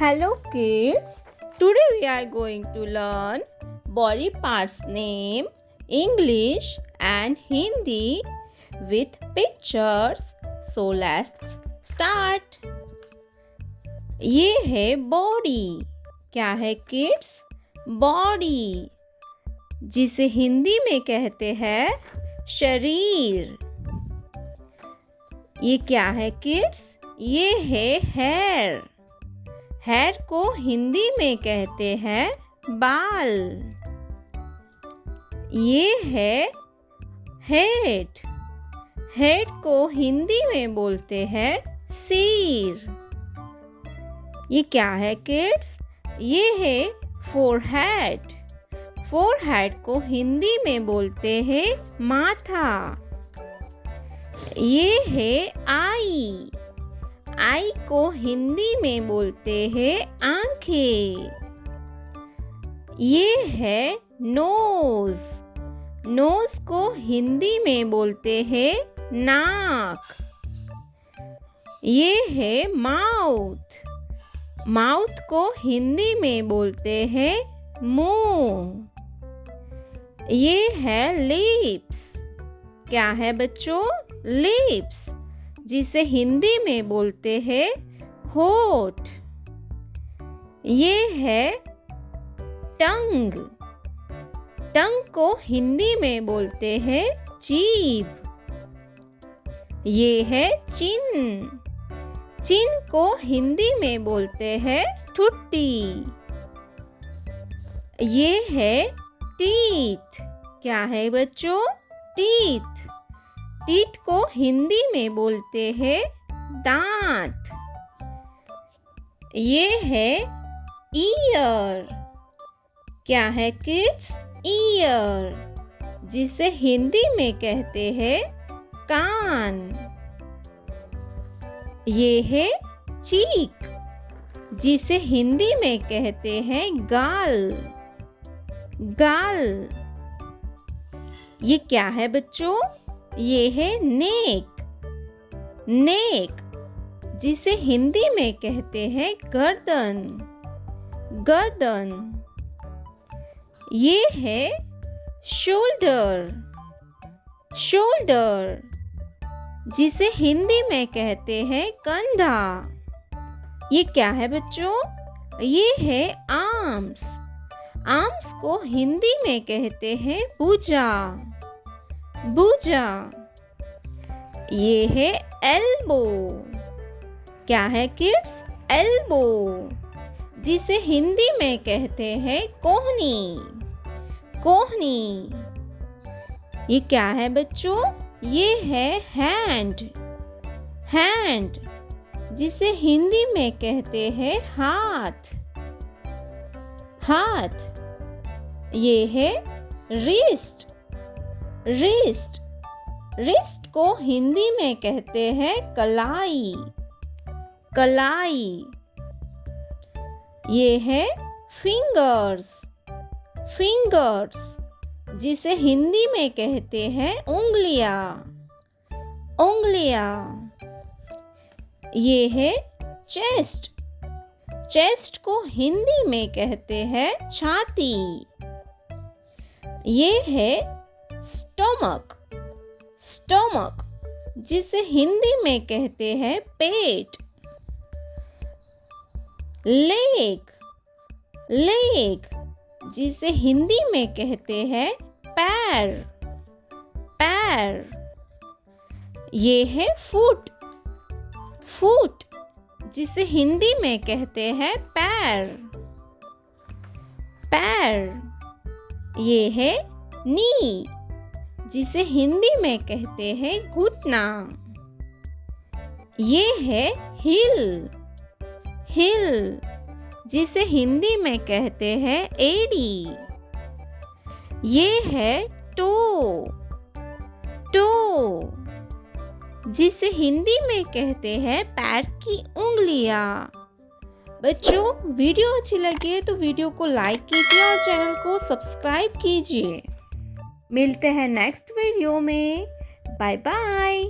Hello kids, today we are going to learn body parts name, English and Hindi with pictures. So let's start. ये है body. क्या है kids? Body, जिसे हिंदी में कहते हैं शरीर. ये क्या है kids? ये है hair. हेयर को हिंदी में कहते हैं बाल. ये है हेड. हेड को हिंदी में बोलते हैं सिर. ये क्या है किड्स? ये है फोरहेड. फोरहेड को हिंदी में बोलते हैं माथा. ये है आई. आई को हिंदी में बोलते हैं आंखें. ये है नोज. नोज को हिंदी में बोलते हैं नाक. ये है माउथ. माउथ को हिंदी में बोलते हैं मुंह. ये है लिप्स. क्या है बच्चों? लिप्स, जिसे हिंदी में बोलते हैं होठ. ये है टंग. टंग को हिंदी में बोलते हैं जीभ. ये है चिन. चिन को हिंदी में बोलते हैं ठुड्डी. ये है टीथ. क्या है बच्चों? टीथ. टीथ को हिंदी में बोलते हैं दांत. ये है ईयर. क्या है किड्स? ईयर, जिसे हिंदी में कहते हैं कान. ये है चीक, जिसे हिंदी में कहते हैं गाल. गाल. ये क्या है बच्चों? ये है नेक. नेक, जिसे हिंदी में कहते हैं गर्दन. गर्दन. ये है शोल्डर. शोल्डर, जिसे हिंदी में कहते हैं कंधा. ये क्या है बच्चों? ये है आर्म्स. आर्म्स को हिंदी में कहते हैं भुजा. भुजा. ये है एल्बो. क्या है किड्स? एल्बो, जिसे हिंदी में कहते हैं कोहनी. कोहनी. ये क्या है बच्चों? ये है हैंड. हैंड, जिसे हिंदी में कहते हैं हाथ. हाथ. ये है रिस्ट. रिस्ट. रिस्ट को हिंदी में कहते हैं कलाई. कलाई. ये है फिंगर्स. फिंगर्स, जिसे हिंदी में कहते हैं उंगलियां. उंगलियां. ये है चेस्ट. चेस्ट को हिंदी में कहते हैं छाती. ये है स्टमक. स्टमक, जिसे हिंदी में कहते हैं पेट. लेग. लेग, जिसे हिंदी में कहते हैं पैर. पैर. ये है फुट. फुट, जिसे हिंदी में कहते हैं पैर. पैर. ये है नी, जिसे हिंदी में कहते हैं घुटना. ये है हिल. हिल, जिसे हिंदी में कहते हैं एड़ी. ये है टो. टो, जिसे हिंदी में कहते हैं पैर की उंगलियां. बच्चों, वीडियो अच्छी लगी है तो वीडियो को लाइक कीजिए और चैनल को सब्सक्राइब कीजिए. मिलते हैं नेक्स्ट वीडियो में. Bye bye.